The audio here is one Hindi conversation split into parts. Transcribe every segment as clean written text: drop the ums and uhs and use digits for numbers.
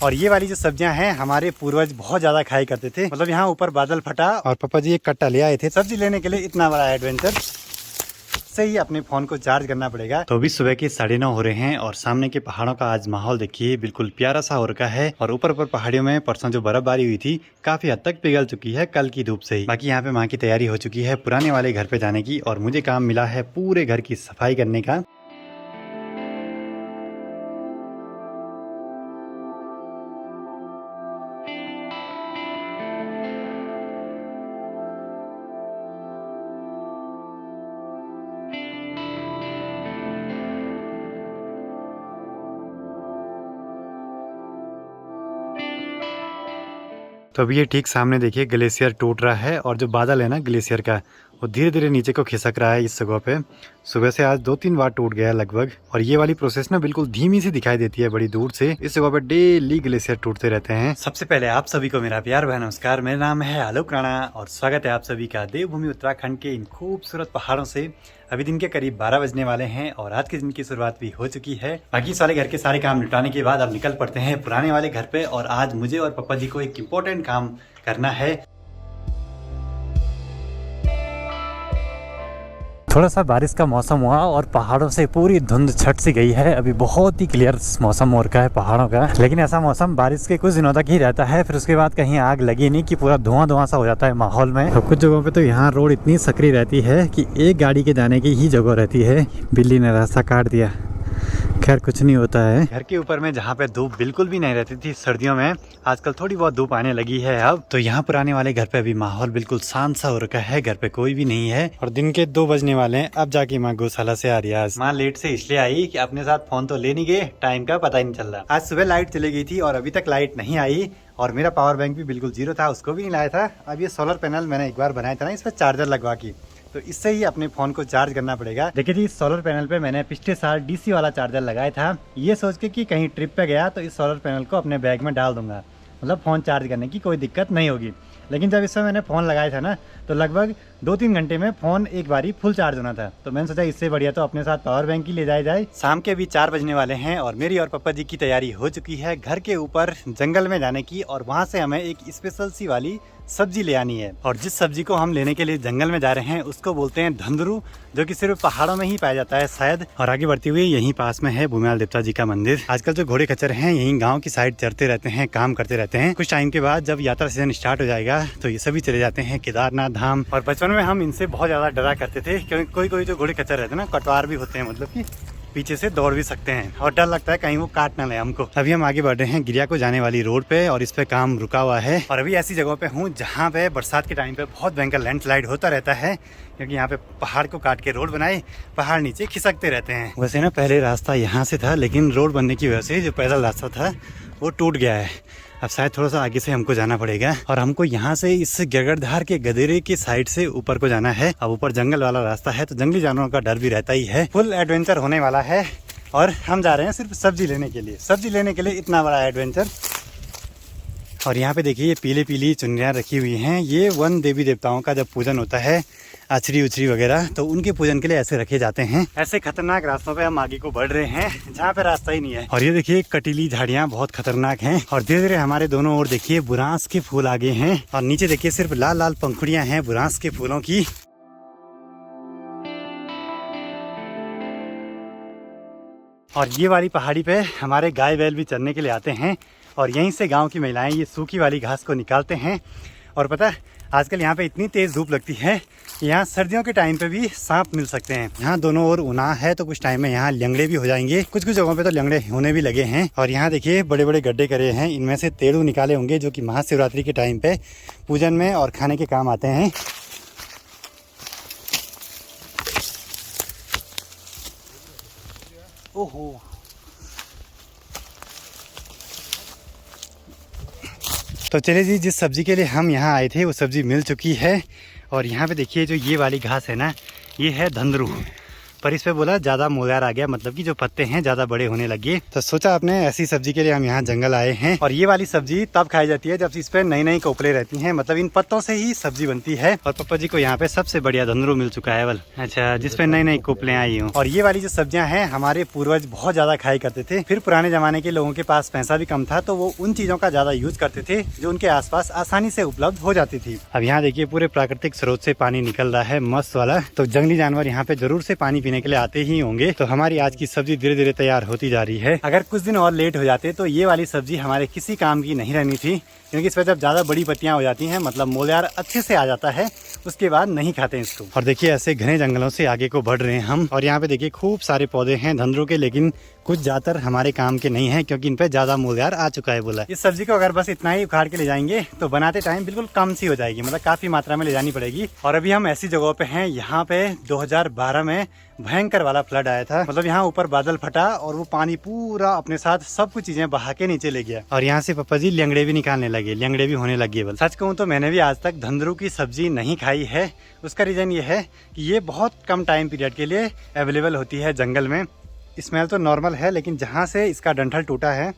और ये वाली जो सब्जियां हैं हमारे पूर्वज बहुत ज्यादा खाया करते थे। मतलब यहाँ ऊपर बादल फटा और पापा जी एक कट्टा ले आए थे सब्जी लेने के लिए। इतना बड़ा एडवेंचर से ही अपने फोन को चार्ज करना पड़ेगा। तो अभी सुबह के 9:30 हो रहे हैं और सामने के पहाड़ों का आज माहौल देखिए, बिल्कुल प्यारा सा हो रखा है। और ऊपर पहाड़ियों में परसों जो बर्फबारी हुई थी काफी हद तक पिघल चुकी है कल की धूप से ही। बाकी यहाँ पे माँ की तैयारी हो चुकी है पुराने वाले घर पे जाने की, और मुझे काम मिला है पूरे घर की सफाई करने का। तो अभी ये ठीक सामने देखिए ग्लेशियर टूट रहा है, और जो बादल है ना ग्लेशियर का वो धीरे धीरे नीचे को खिसक रहा है इस जगह पे। सुबह से आज 2-3 बार टूट गया लगभग, और ये वाली प्रोसेस ना बिल्कुल धीमी सी दिखाई देती है बड़ी दूर से। इस जगह पे डेली ग्लेशियर टूटते रहते हैं। सबसे पहले आप सभी को मेरा प्यार भरा नमस्कार। मेरा नाम है आलोक राणा और स्वागत है आप सभी का देवभूमि उत्तराखंड के इन खूबसूरत पहाड़ों से। अभी दिन के करीब 12 बजने वाले हैं और आज के दिन की शुरुआत भी हो चुकी है। बाकी सारे घर के सारे काम निपटाने के बाद अब निकल पड़ते हैं पुराने वाले घर पे। और आज मुझे और पापा जी को एक इम्पोर्टेंट काम करना है। थोड़ा सा बारिश का मौसम हुआ और पहाड़ों से पूरी धुंध छट सी गई है। अभी बहुत ही क्लियर मौसम हो रखा है पहाड़ों का, लेकिन ऐसा मौसम बारिश के कुछ दिनों तक ही रहता है। फिर उसके बाद कहीं आग लगी नहीं कि पूरा धुआं सा हो जाता है माहौल में। तो कुछ जगहों पे तो यहाँ रोड इतनी सकरी रहती है कि एक गाड़ी के जाने की ही जगह रहती है। बिल्ली ने रास्ता काट दिया, खैर कुछ नहीं होता है। घर के ऊपर में जहाँ पे धूप बिल्कुल भी नहीं रहती थी सर्दियों में, आजकल थोड़ी बहुत धूप आने लगी है अब। तो यहाँ पुराने वाले घर पे अभी माहौल बिल्कुल शांत सा हो रखा है, घर पे कोई भी नहीं है और दिन के 2 बजने वाले हैं। अब जाके माँ गौशाला से आ रही है। आज माँ लेट से इसलिए आई कि अपने साथ फोन तो ले नहीं गए, टाइम का पता ही नहीं चल रहा। आज सुबह लाइट चली गई थी और अभी तक लाइट नहीं आई, और मेरा पावर बैंक भी बिल्कुल 0 था, उसको भी नहीं लाया था। अब ये सोलर पैनल मैंने एक बार बनाया था ना, इस पर चार्जर लगवा के, तो इससे ही अपने फ़ोन को चार्ज करना पड़ेगा। देखिए जी, इस सोलर पैनल पे मैंने पिछले साल डीसी वाला चार्जर लगाया था, ये सोच के कि कहीं ट्रिप पे गया तो इस सोलर पैनल को अपने बैग में डाल दूंगा, मतलब फ़ोन चार्ज करने की कोई दिक्कत नहीं होगी। लेकिन जब इसमें मैंने फ़ोन लगाया था ना, तो लगभग 2-3 घंटे में फ़ोन एक बारी फुल चार्ज होना था। तो मैंने सोचा इससे बढ़िया तो अपने साथ पावर बैंक ही ले जाया जाए। शाम के भी 4 बजने वाले हैं और मेरी और पापा जी की तैयारी हो चुकी है घर के ऊपर जंगल में जाने की, और वहाँ से हमें एक स्पेशल सी वाली सब्जी ले आनी है। और जिस सब्जी को हम लेने के लिए जंगल में जा रहे हैं उसको बोलते हैं धंधरू, जो कि सिर्फ पहाड़ों में ही पाया जाता है शायद। और आगे बढ़ते हुए यहीं पास में है भूमियाल देवता जी का मंदिर। आजकल जो घोड़े खच्चर हैं यहीं गांव की साइड चरते रहते हैं, काम करते रहते हैं। कुछ टाइम के बाद जब यात्रा सीजन स्टार्ट हो जाएगा तो ये सभी चले जाते हैं केदारनाथ धाम। और बचपन में हम इनसे बहुत ज्यादा डरा करते थे, क्योंकि कोई जो घोड़े खच्चर रहते हैं ना, कटवार भी होते हैं, मतलब कि पीछे से दौड़ भी सकते हैं, और डर लगता है कहीं वो काट ना ले हमको। अभी हम आगे बढ़ रहे हैं गिरिया को जाने वाली रोड पे, और इस पे काम रुका हुआ है। और अभी ऐसी जगहों पे हूँ जहाँ पे बरसात के टाइम पे बहुत भयंकर लैंडस्लाइड होता रहता है, क्योंकि यहाँ पे पहाड़ को काट के रोड बनाए, पहाड़ नीचे खिसकते रहते हैं। वैसे ना पहले रास्ता यहाँ से था, लेकिन रोड बनने की वजह से जो पैदल रास्ता था वो टूट गया है। अब शायद थोड़ा सा आगे से हमको जाना पड़ेगा, और हमको यहाँ से इस गिरगढ़धार के गदेरे की साइड से ऊपर को जाना है। अब ऊपर जंगल वाला रास्ता है तो जंगली जानवरों का डर भी रहता ही है। फुल एडवेंचर होने वाला है, और हम जा रहे हैं सिर्फ सब्जी लेने के लिए। सब्जी लेने के लिए इतना बड़ा एडवेंचर। और यहाँ पे देखिए ये पीली पीली चुनरियाँ रखी हुई हैं, ये वन देवी देवताओं का जब पूजन होता है, आचरी उचरी वगैरह, तो उनके पूजन के लिए ऐसे रखे जाते हैं। ऐसे खतरनाक रास्तों पे हम आगे को बढ़ रहे हैं जहाँ पे रास्ता ही नहीं है। और ये देखिए कटीली झाड़ियाँ बहुत खतरनाक हैं, और धीरे धीरे हमारे दोनों ओर देखिए बुरांस के फूल आगे हैं, और नीचे देखिए सिर्फ लाल लाल पंखुड़ियाँ हैं बुरांस के फूलों की। और ये वाली पहाड़ी पे हमारे गाय बैल भी चरने के लिए आते हैं, और यहीं से गांव की महिलाएं ये सूखी वाली घास को निकालते हैं। और पता है आजकल यहाँ पे इतनी तेज़ धूप लगती है, यहाँ सर्दियों के टाइम पे भी सांप मिल सकते हैं। यहाँ दोनों ओर उना है, तो कुछ टाइम में यहाँ लंगड़े भी हो जाएंगे। कुछ जगहों पे तो लंगड़े होने भी लगे हैं। और यहाँ देखिए बड़े बड़े गड्ढे करे हैं, इनमें से तेड़ू निकाले होंगे, जो कि महाशिवरात्रि के टाइम पे पूजन में और खाने के काम आते हैं। ओहो, तो चलिए जी, जिस सब्जी के लिए हम यहाँ आए थे वो सब्जी मिल चुकी है। और यहाँ पे देखिए जो ये वाली घास है ना, ये है धंधरू। पर इस पे बोला ज्यादा मोलार आ गया, मतलब कि जो पत्ते हैं ज्यादा बड़े होने लगे। तो सोचा आपने ऐसी सब्जी के लिए हम यहाँ जंगल आए हैं। और ये वाली सब्जी तब खाई जाती है जब इस पे नई नई कोपले रहती हैं, मतलब इन पत्तों से ही सब्जी बनती है। और पापा जी को यहाँ पे सबसे बढ़िया धंधरू मिल चुका है बल, अच्छा, जिसपे नई नई कोपले आई हूँ। और ये वाली जो सब्जियां हैं हमारे पूर्वज बहुत ज्यादा खाई करते थे। फिर पुराने जमाने के लोगों के पास पैसा भी कम था, तो वो उन चीजों का ज्यादा यूज करते थे जो उनके आसपास आसानी से उपलब्ध हो जाती थी। अब यहाँ देखिए पूरे प्राकृतिक स्रोत से पानी निकल रहा है मस्त वाला, तो जंगली जानवर यहाँ पे जरूर से पानी पीने के लिए आते ही होंगे। तो हमारी आज की सब्जी धीरे धीरे तैयार होती जा रही है। अगर कुछ दिन और लेट हो जाते तो ये वाली सब्जी हमारे किसी काम की नहीं रहनी थी, क्योंकि इस पर जब ज्यादा बड़ी पत्तियां हो जाती हैं, मतलब मोलार अच्छे से आ जाता है, उसके बाद नहीं खाते हैं इसको। और देखिए ऐसे घने जंगलों से आगे को बढ़ रहे हैं हम। और यहाँ पे देखिए खूब सारे पौधे हैं धंधरों के, लेकिन कुछ ज्यादातर हमारे काम के नहीं है क्योंकि इन पे ज्यादा मोलार आ चुका है बोला। इस सब्जी को अगर बस इतना ही उखाड़ के ले जाएंगे तो बनाते टाइम बिल्कुल कम सी हो जाएगी, मतलब काफी मात्रा में ले जानी पड़ेगी। और अभी हम ऐसी जगहों पे हैं, यहाँ पे 2012 में भयंकर वाला फ्लड आया था, मतलब यहाँ ऊपर बादल फटा और वो पानी पूरा अपने साथ सब कुछ चीजें बहा के नीचे ले गया। और यहाँ से पापा जी लंगड़े भी निकालने लगे, लंगड़े भी होने लगे। बल सच कहूँ तो मैंने भी आज तक धंधरू की सब्जी नहीं खाई है। उसका रीजन ये है कि ये बहुत कम टाइम पीरियड के लिए अवेलेबल होती है जंगल में। स्मेल तो नॉर्मल है, लेकिन जहाँ से इसका डंठल टूटा है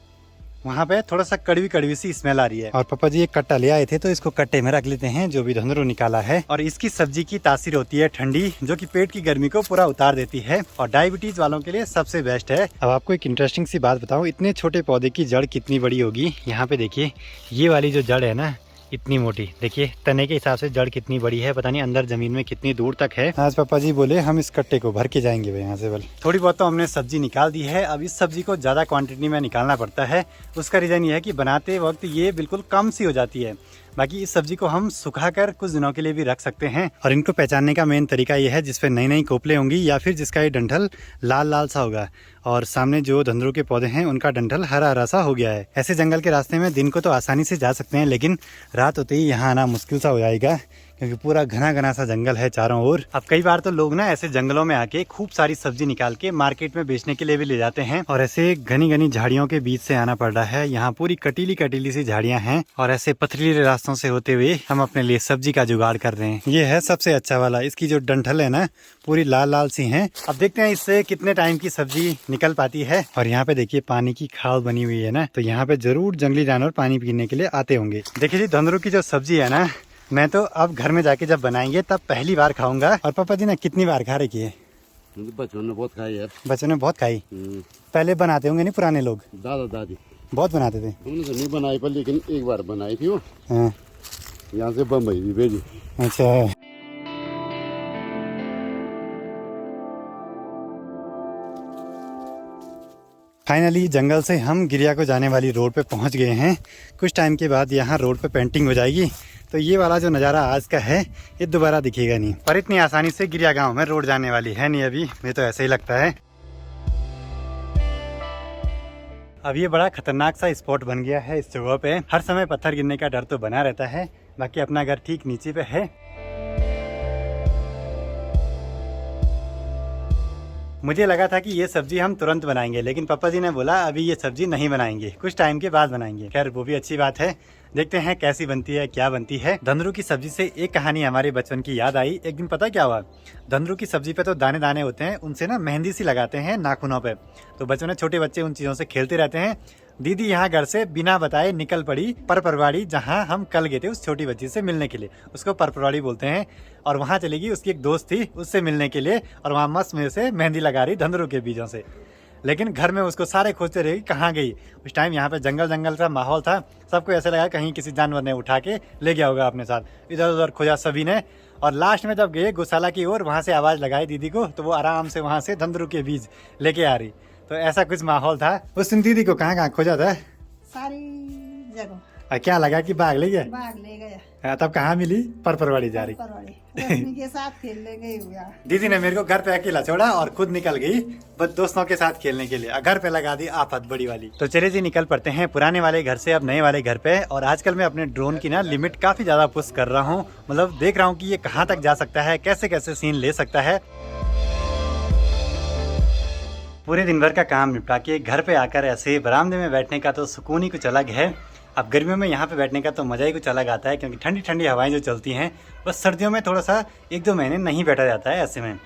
वहाँ पे थोड़ा सा कड़वी कड़वी सी स्मेल आ रही है। और पापा जी एक कट्टा ले आए थे, तो इसको कट्टे में रख लेते हैं जो भी धंधरू निकाला है। और इसकी सब्जी की तासीर होती है ठंडी, जो कि पेट की गर्मी को पूरा उतार देती है और डायबिटीज वालों के लिए सबसे बेस्ट है। अब आपको एक इंटरेस्टिंग सी बात बताऊं, इतने छोटे पौधे की जड़ कितनी बड़ी होगी। यहाँ पे देखिए ये वाली जो जड़ है ना, इतनी मोटी, देखिए तने के हिसाब से जड़ कितनी बड़ी है, पता नहीं अंदर जमीन में कितनी दूर तक है। आज पापा जी बोले हम इस कट्टे को भर के जाएंगे यहाँ से। बल थोड़ी बहुत तो हमने सब्जी निकाल दी है। अब इस सब्जी को ज्यादा क्वांटिटी में निकालना पड़ता है। उसका रीजन ये है कि बनाते वक्त ये बिल्कुल कम सी हो जाती है। बाकी इस सब्जी को हम सुखाकर कुछ दिनों के लिए भी रख सकते हैं। और इनको पहचानने का मेन तरीका ये है, जिसपे नई नई कोपले होंगी या फिर जिसका ये डंठल लाल लाल सा होगा। और सामने जो धंधरू के पौधे हैं उनका डंठल हरा हरा सा हो गया है। ऐसे जंगल के रास्ते में दिन को तो आसानी से जा सकते हैं, लेकिन रात होते ही यहाँ आना मुश्किल सा हो जाएगा, क्योंकि पूरा घना घना सा जंगल है चारों ओर। अब कई बार तो लोग ना ऐसे जंगलों में आके खूब सारी सब्जी निकाल के मार्केट में बेचने के लिए भी ले जाते हैं। और ऐसे घनी घनी झाड़ियों के बीच से आना पड़ रहा है। यहाँ पूरी कटीली कटीली सी झाड़ियां हैं और ऐसे पथरीले रास्तों से होते हुए हम अपने लिए सब्जी का जुगाड़ कर रहे हैं। ये है सबसे अच्छा वाला, इसकी जो डंठल है ना पूरी लाल लाल सी है। अब देखते हैं इससे कितने टाइम की सब्जी निकल पाती है। और यहाँ पे देखिए पानी की खाल बनी हुई है ना, तो यहाँ पे जरूर जंगली जानवर पानी पीने के लिए आते होंगे। देखिए जी धंधरू की जो सब्जी है ना, मैं तो अब घर में जाके जब बनाएंगे तब पहली बार खाऊंगा। और पापा जी ने कितनी बार खा रखी है? बच्चों ने बहुत खाई यार। बच्चों ने बहुत खाई। पहले बनाते होंगे नहीं पुराने लोग? दादा दादी बहुत बनाते थे। हमने तो नहीं बनाई पर, लेकिन एक बार बनाई थी वो। हाँ। यहाँ से बम्बई भी भेजी। अच्छा। फाइनली जंगल से हम गिरिया को जाने वाली रोड पे पहुंच गए हैं। कुछ टाइम के बाद यहाँ रोड पे पेंटिंग हो जाएगी, तो ये वाला जो नज़ारा आज का है ये दोबारा दिखेगा नहीं। पर इतनी आसानी से गिरिया गांव में रोड जाने वाली है नहीं अभी, मुझे तो ऐसे ही लगता है। अब ये बड़ा खतरनाक सा स्पॉट बन गया है। इस जगह पे हर समय पत्थर गिरने का डर तो बना रहता है। बाकी अपना घर ठीक नीचे पे है। मुझे लगा था कि ये सब्जी हम तुरंत बनाएंगे, लेकिन पापा जी ने बोला अभी ये सब्जी नहीं बनाएंगे, कुछ टाइम के बाद बनाएंगे। खैर वो भी अच्छी बात है, देखते हैं कैसी बनती है, क्या बनती है। धंधरू की सब्जी से एक कहानी हमारे बचपन की याद आई। एक दिन पता क्या हुआ, धंधरू की सब्जी पे तो दाने दाने होते हैं, उनसे ना मेहंदी सी लगाते हैं नाखूनों पे। तो बच्चों ने, छोटे बच्चे उन चीज़ों से खेलते रहते हैं। दीदी यहाँ घर से बिना बताए निकल पड़ी परपरवाड़ी, जहाँ हम कल गए थे उस छोटी बच्ची से मिलने के लिए, उसको परपरवाड़ी बोलते हैं। और वहाँ चलेगी, उसकी एक दोस्त थी, उससे मिलने के लिए, और वहाँ मस्त में से मेहंदी लगा रही धंधरू के बीजों से। लेकिन घर में उसको सारे खोजते रहे कहाँ गई। उस टाइम यहाँ पे जंगल जंगल का माहौल था, सबको ऐसे लगा कहीं किसी जानवर ने उठा के ले गया होगा अपने साथ। इधर उधर खोजा सभी ने, और लास्ट में जब गए गौशाला की ओर, वहाँ से आवाज़ लगाई दीदी को, तो वो आराम से वहाँ से धंधरू के बीज लेके आ रही। तो ऐसा कुछ माहौल था। उस दिन दीदी को कहाँ कहाँ खोजा था? सारी जगह। क्या लगा कि भाग ले गया? भाग ले गया। तब कहाँ मिली? परपरवाड़ी जा रही। परपरवाड़ी के साथ खेलने गई हुआ। दीदी ने मेरे को घर पे अकेला छोड़ा और खुद निकल गई बस दोस्तों के साथ खेलने के लिए। घर पे लगा दी आफत बड़ी वाली। तो चले जी निकल पड़ते हैं पुराने वाले घर से अब नए वाले घर पे। और आजकल मैं अपने ड्रोन की ना लिमिट काफी ज्यादा पुश कर रहा हूँ, मतलब देख रहा हूँ कि ये कहाँ तक जा सकता है, कैसे कैसे सीन ले सकता है। पूरे दिन भर का काम निपटा के घर पे आकर ऐसे बरामदे में बैठने का तो सुकून ही कुछ अलग है। अब गर्मियों में यहाँ पे बैठने का तो मज़ा ही कुछ अलग आता है, क्योंकि ठंडी ठंडी हवाएं जो चलती हैं। बस सर्दियों में थोड़ा सा 1-2 महीने नहीं बैठा जाता है ऐसे में।